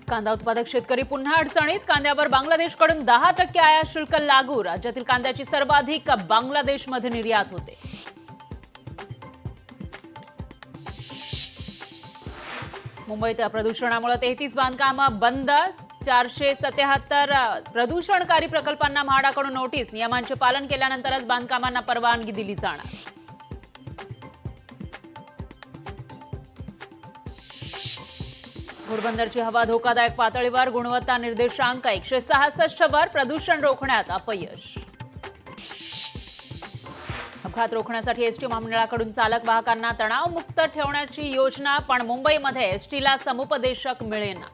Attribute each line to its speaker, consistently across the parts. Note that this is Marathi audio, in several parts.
Speaker 1: कांदा उत्पादक शेतकरी पुन्हा अडचणीत। कांद्यावर बांगलादेशकडून 10% आयात शुल्क लागू। राज्यातील कांद्याची सर्वाधिक बांगलादेशमध्ये निर्यात होते। मुंबईत प्रदूषणामुळे 33 बांधकामं बंद। 477 प्रदूषणकारी प्रकल्पांना म्हाडाकडून नोटीस। नियमांचे पालन केल्यानंतरच बांधकामांना परवानगी दिली जाणार। घोडबंदरची हवा धोकादायक पातळीवर। गुणवत्ता निर्देशांक 166 वर। प्रदूषण रोखण्यात अपयश। अपघात रोखण्यासाठी एसटी महामंडळाकडून चालक वाहकांना तणावमुक्त ठेवण्याची योजना, पण मुंबईमध्ये एसटीला समुपदेशक मिळेना।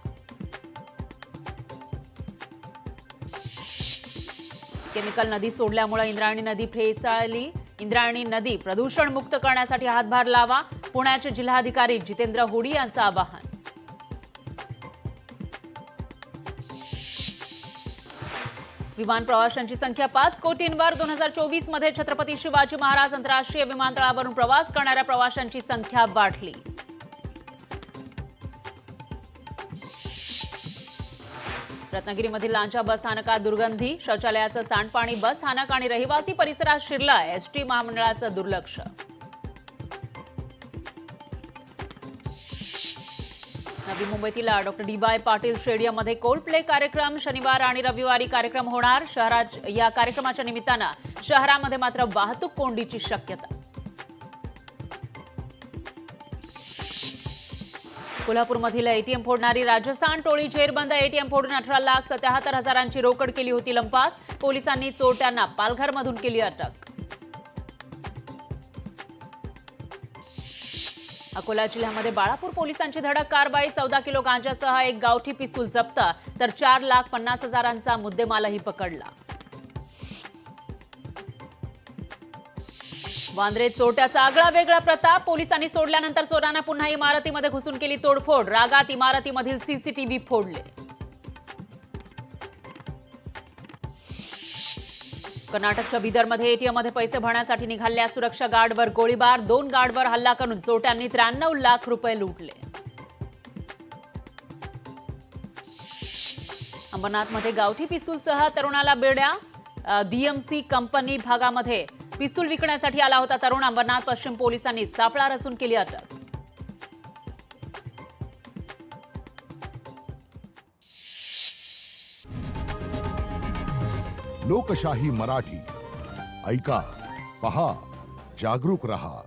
Speaker 1: केमिकल नदी सोडल्यामुळे इंद्रायणी नदी फेसाळली। इंद्रायणी नदी प्रदूषणमुक्त करण्यासाठी हातभार लावा। पुण्याचे जिल्हाधिकारी जितेंद्र हुडी यांचं आवाहन। विमान प्रवाशांची संख्या 5 कोटींवर। 2024 मध्ये छत्रपती शिवाजी महाराज आंतरराष्ट्रीय विमानतळावरून प्रवास करणाऱ्या प्रवाशांची संख्या वाढली। रत्नागिरीमधील लांजा बस स्थानकात दुर्गंधी। शौचालयाचं सांडपाणी बस स्थानक आणि रहिवासी परिसरात शिरलंय। एसटी महामंडळाचं दुर्लक्ष। नवी मुंबईतील डॉक्टर डी.वाय. पाटील स्टेडियममध्ये कोल्ड प्ले कार्यक्रम। शनिवार आणि रविवारी कार्यक्रम होणार। या कार्यक्रमाच्या निमित्तानं शहरामध्ये मात्र वाहतूक कोंडीची शक्यता। कोल्हापूरमधील एटीएम फोडणारी राजस्थान टोळी जेरबंद। एटीएम फोडून 18,77,000ची रोकड केली होती लंपास। पोलिसांनी चोरट्यांना पालघरमधून केली अटक। अकोला जिल्ह्यामध्ये बाळापूर पोलिसांची धडक कारवाई। 14 किलो गांजासह एक गावठी पिस्तूल जप्त, तर 4,50,000चा मुद्देमालही पकडला। वांद्रे चोरट्याचा आगळा वेगळा प्रताप। पोलिसांनी सोडल्यानंतर चोरांना पुन्हा इमारतीमध्ये घुसून केली तोडफोड। रागात इमारतीमधील सीसीटीव्ही फोडले। कर्नाटकच्या बिदरमध्ये एटीएममध्ये पैसे भरण्यासाठी निघालेल्या सुरक्षा गार्डवर गोळीबार। 2 गार्डवर हल्ला करून चोरट्यांनी 93 लाख रुपये लुटले। अंबरनाथमध्ये गावठी पिस्तूलसह तरुणाला बेड्या। बीएमसी कंपनी भागामध्ये पिस्तूल विकण्यासाठी आला होता तरुण। अंबरनाथ पश्चिम पोलिसांनी सापळा रचून केली अटक।
Speaker 2: लोकशाही मराठी ऐका, पहा, जागरूक रहा।